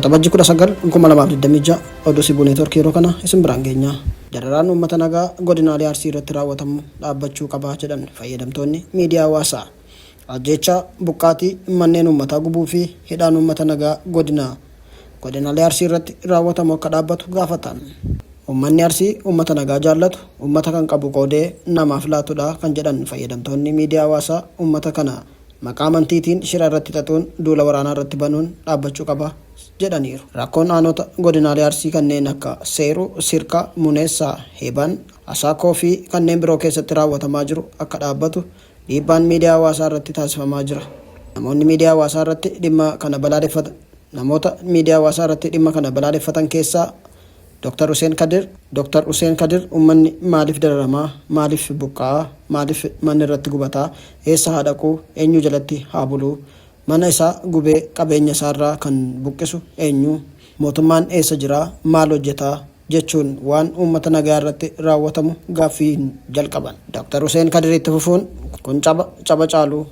Waxabajji 19,2026 oduu Sibuu Neetwoorkii yeroo kana isin biraan geenya. Dararaan uummata nagaa godinaalee Arsii irratti raawwatamu dhaabbachuu qabaa jedhan fayyadamtoonni miidiyaa hawaasaa. Ajjeechaa buqqaatii manneen uummataa gubuu fi hidhaan uummata nagaa godinaalee Arsii irratti raawwatamu akka dhaabbatu gaafatan. Uummanni Arsii uummata nagaa jaallatu, uummata kan qabu qoodee namaaf laatudha kan jedhan fayyadamtoonni miidiyaa hawaasaa uummata kana maqaa amantiitiin shira irratti xaxuun duula waraanaa irratti banuun dhaabbachuu qaba jedhaniiru. Rakkoon aanota godinaalee Arsii kanneen akka Seeruu, Sirkaa, Muneessaa, Heeban, Asaakoo fi kanneen biroo keessatti raawwatamaa jiru akka dhaabbatu dhiibbaan miidiyaa hawaasaa irratti taasifamaa jira. Namoota miidiyaa hawaasaa irratti dhimma kana balaaleffatan keessaa Dr. Hussein Kadir uummanni maaliif dararamaa, maaliif buqqa'aa, maaliif manni irratti gubataa, eessa haa dhaquu, eenyu jalatti haa buluu, mana isaa gubee qabeenya isaarraa kan buqqisu eenyu, mootummaan eessa jiraa, maal hojjetaa jechuun waan uummata nagaa irratti raawwatamu gaaffiin jalqaban. Dr. Hussein Kadir itti fufuun kun caba caaluu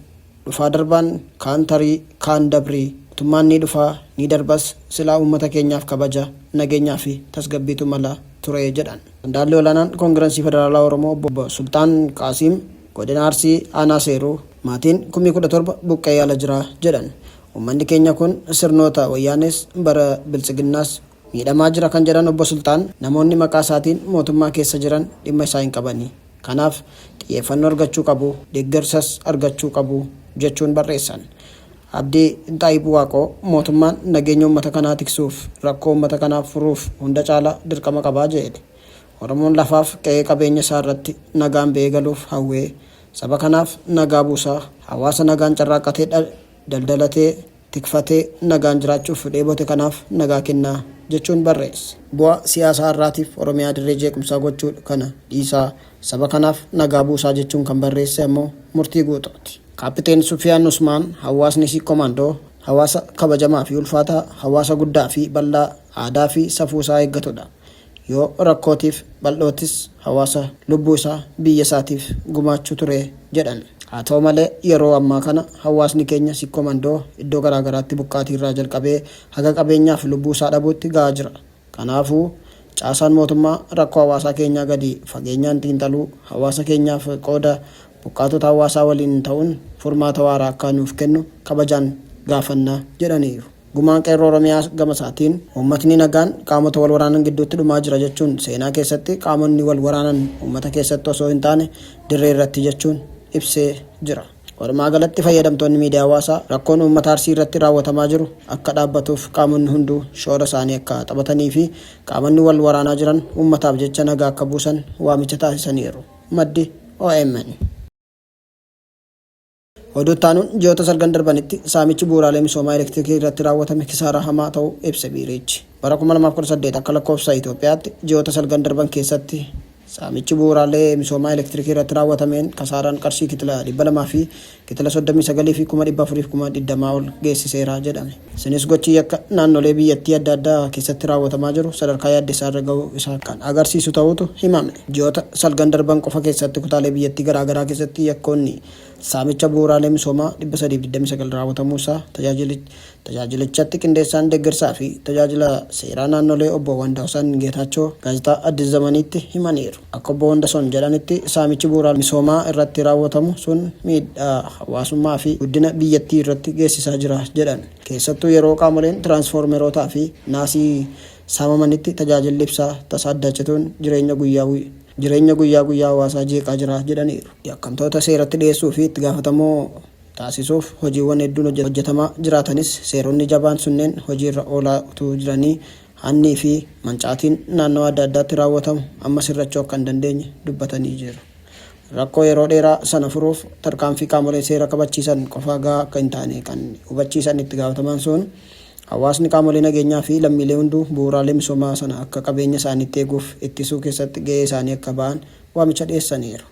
dhufaa darbaan kaan tarii kaan dabrii mootummaan ni dhufaa ni darbas silaa uummata keenyaaf kabaja nageenyaa fi tasgabbiitu mala ture jedhan. Qondaalli olaanaan Koongirensii Federaalaa Oromoo Obbo Sultaan Qaasiim godina Arsii aanaa Seeruu maatiin 17,000 buqqa'ee ala jira jedhan. Uummanni keenya kun sirnoota wayyaanes bara bilchiginnaas miidhamaa jira kan jedhan Obbo Sultaan namoonni maqaa isaatiin mootummaa keessa jiran dhimma isaa hin qabani. Kanaaf xiyyeeffannoo argachuu qabu, deeggarsas argachuu qabu jechuun barreessan. Abdii Xaayibuu Waaqoo mootummaan nageenya uummata kanaa tiksuuf rakkoo uummata kanaaf furuuf hunda caalaa dirqama qabaa jedhe. Oromoon lafaaf qe'ee qabeenya isaa irratti nagaan ba'ee galuuf hawwee saba kanaaf nagaa buusaa hawaasa nagaan carraaqqatee daldalatee tikfatee nagaan jiraachuuf dheebote kanaaf nagaa kennaa jechuun barreesse. Bu'aa siyaasaa irraatiif Oromiyaa dirree jeequmsaa gochuu kana dhiisaa saba kanaaf nagaa buusaa jechuun kan barreesse ammoo Murtii Guutooti. Kaapiteen Sufiyaan Usmaan hawaasni Komandoo hawaasa kabajamaa fi ulfaataa, hawaasa guddaa fi bal'aa aadaa fi safuu isaa eeggatudha. Yoo rakkootiif bal'ootis hawaasa lubbuu isaa biyya isaatiif gumaachuu ture jedhan. Haa ta'u malee yeroo ammaa kana hawaasni keenya Komandoo iddoo garaagaraatti buqqaatii irraa jalqabee haga qabeenyaaf lubbuu isaa dhabuutti gahaa jira. Kanaafuu caasaan mootummaa rakkoo hawaasaa keenyaa gadi fageenyaan xiinxaluu hawaasa keenyaaf qooda buqqaatota hawaasaa waliin ta'uun furmaata waaraa akka nuuf kennu kabajaan gaafannaa jedhaniiru. Gumaan qeerroo Oromiyaa gama isaatiin uummatni nagaan qaamota wal waraanan gidduutti dhumaa jira jechuun seenaa keessatti qaamonni wal waraanan uummata keessatti osoo hin taane dirree irratti jechuun ibsee jira. Walumaa galatti fayyadamtoonni miidiyaa hawaasaa rakkoon uummata Arsii irratti raawwatamaa jiru akka dhaabbatuuf qaamonni hunduu shoora isaanii akka taphatanii fi qaamonni wal waraanaa jiran uummataaf jecha nagaa akka buusan waamicha taasisaniiru. Maddi OMN. Oduu taanuun ji'oota salgan darbanitti saamichi bu'uuraalee misoomaa elektirikii irratti raawwatame kisaaraa hamaa ta'uu ibsa biirichi. Bara 2018 akka lakkoofsa Itoophiyaatti ji'oota salgan darban keessatti saamichi bu'uuraalee misoomaa elektirikii irratti raawwatameen kasaaraan qarshii kitila 200 fi kitila 39 fi 420 ol geessiseera jedhame. Isinis gochi akka naannolee biyyattii adda addaa keessatti raawwatamaa jiru sadarkaa yaaddeessaa irra ga'uu isaa kan agarsiisu ta'uutu himame. Ji'oota salgan darban qofa keessatti kutaalee biyyattii garaagaraa keessatti yakkoonni saamicha bu'uuraalee misoomaa 329 raawwatamuu isaa tajaajilichatti qindeessaan deeggarsaa fi tajaajila seeraa naannolee obbo Wandaasan Geetaachoo gaazexaa Addis Zamaniitti himaniiru. Akka obbo Wandaasan jedhanitti saamichi bu'uuraalee misoomaa irratti raawwatamu sun miidhaa hawaasummaa fi guddina biyyattii irratti geessisaa jira jedhan. Keessattuu yeroo qaamoleen tiraansfoormerotaa fi naasii saamamanitti tajaajilli ibsaa tasaa addachituun jireenya guyyaa hawaasaa jeeqaa jira jedhaniiru. Yakkamtoota seeratti dhiyeessuu fi itti gaafatamoo taasisuuf hojiiwwan hedduun hojjetamaa jiraatanis seeronni jabaan sunneen hojiirra oolaa utuu jiranii hannii fi mancaatiin naannoo adda addaatti raawwatamu amma sirrachuu akka hin dandeenye dubbatanii jiru. Rakkoo yeroo dheeraa sana furuuf tarkaanfii qaamolee seera kabachiisan qofaa gahaa akka hin taane kan hubachiisan itti gaafatamaan sun hawaasni qaamolee nageenyaa fi lammiilee hunduu bu'uuraalee misoomaa sana akka qabeenya isaaniitti eeguuf ittisuu keessatti gahee isaanii akka ba'an waamicha dhiyeessaniiru.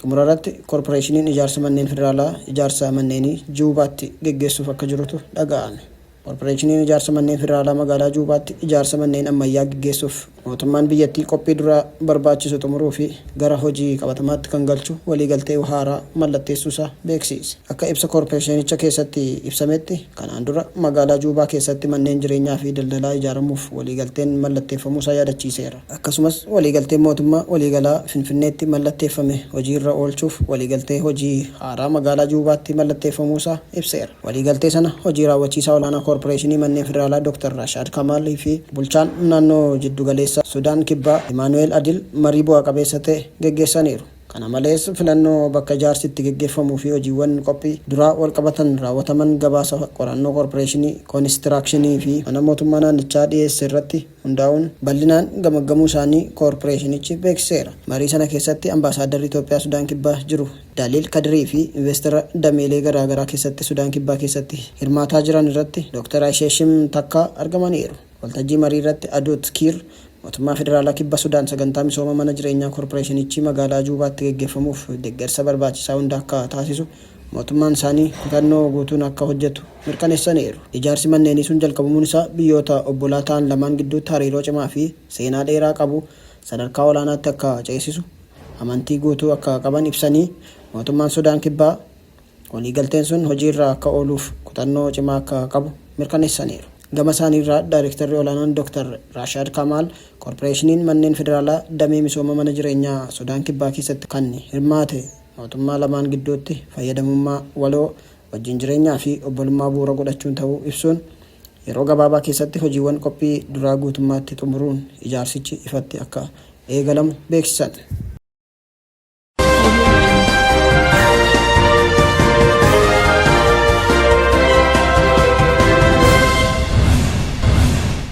Xumura irratti koorporeeshiniin ijaarsa manneen federaalaa ijaarsa manneenii Juubaatti geggeessuuf akka jirutu dhaga'ame. Koorporeeshiniin ijaarsa manneen federaalaa magaalaa Juubaatti ijaarsa manneen ammayyaa geggeessuuf mootummaan biyyattii qophii dura barbaachisu xumuruu fi gara hojii qabatamaatti kan galchu waliigaltee haaraa mallatteessuusaa beeksise. Akka ibsa koorporeeshinicha keessatti ibsametti kanaan dura magaalaa Juubaa keessatti manneen jireenyaa fi daldalaa ijaaramuuf waliigalteen mallatteeffamuusaa yaadachiiseera. Akkasumas waliigalteen mootummaa waliigalaa Finfinneetti mallatteeffame hojiirra oolchuuf waliigaltee hojii haaraa magaalaa Juubaatti mallatteeffamuusaa ibseera. Waliigaltee sana hojii raawwachiisaa olaanaa koorporeeshinii manneen federaalaa Dr. Rashaad Kamaal fi bulchaan naannoo jiddugaleessa Sudaan Kibbaa Emmanuel Adil marii bu'aa qabeessa ta'e geggeessaniiru. Kana malees filannoo bakka ijaarsi itti geggeeffamuu fi hojiiwwan qophii duraa wal qabatan raawwataman gabaasa qorannoo koorporeeshinii koonistirakshinii fi mana mootummaa naannichaa dhiyeesse irratti hundaa'uun bal'inaan gamaggamuu isaanii koorporeeshinichi beeksiseera. Marii sana keessatti ambaasaaddarri Itoophiyaa Sudaan Kibbaa jiru Daliil Kadirii fi investara dameelee garaagaraa keessatti Sudaan Kibbaa keessatti hirmaataa jiran irratti Dr. Ayisheeshim Takkaa argamaniiru. Waltajjii marii irratti Adoot Kiir mootummaa federaalaa kibba Sudaan sagantaa misooma mana jireenyaa koorporeeshinichi magaalaa Juubaatti geggeeffamuuf deeggarsa barbaachisaa hunda akka taasisu mootummaan isaanii kutannoo guutuun akka hojjetu mirkaneessaniiru. Ijaarsi manneenii sun jalqabamuun isaa biyyoota obbolaa ta'an lamaan gidduutti hariiroo cimaa fi seenaa dheeraa qabu sadarkaa olaanaatti akka ceesisu amantii guutuu akka qaban ibsanii mootummaan Sudaan Kibbaa waliigalteen sun hojiirra akka ooluuf kutannoo cimaa akka qabu mirkaneessaniiru. Gama isaaniirraa Daayirektarri olaanaan Dr. Rashaad Kamaal koorporeeshiniin manneen federaalaa damee misooma mana jireenyaa Sudaan Kibbaa keessatti kan hirmaate mootummaa lamaan gidduutti fayyadamummaa waloo wajjin jireenyaa fi obbolummaa bu'uura godhachuun ta'uu ibsuun yeroo gabaabaa keessatti hojiiwwan qophii duraa guutummaatti xumuruun ijaarsichi ifatti akka eegalamu beeksisan.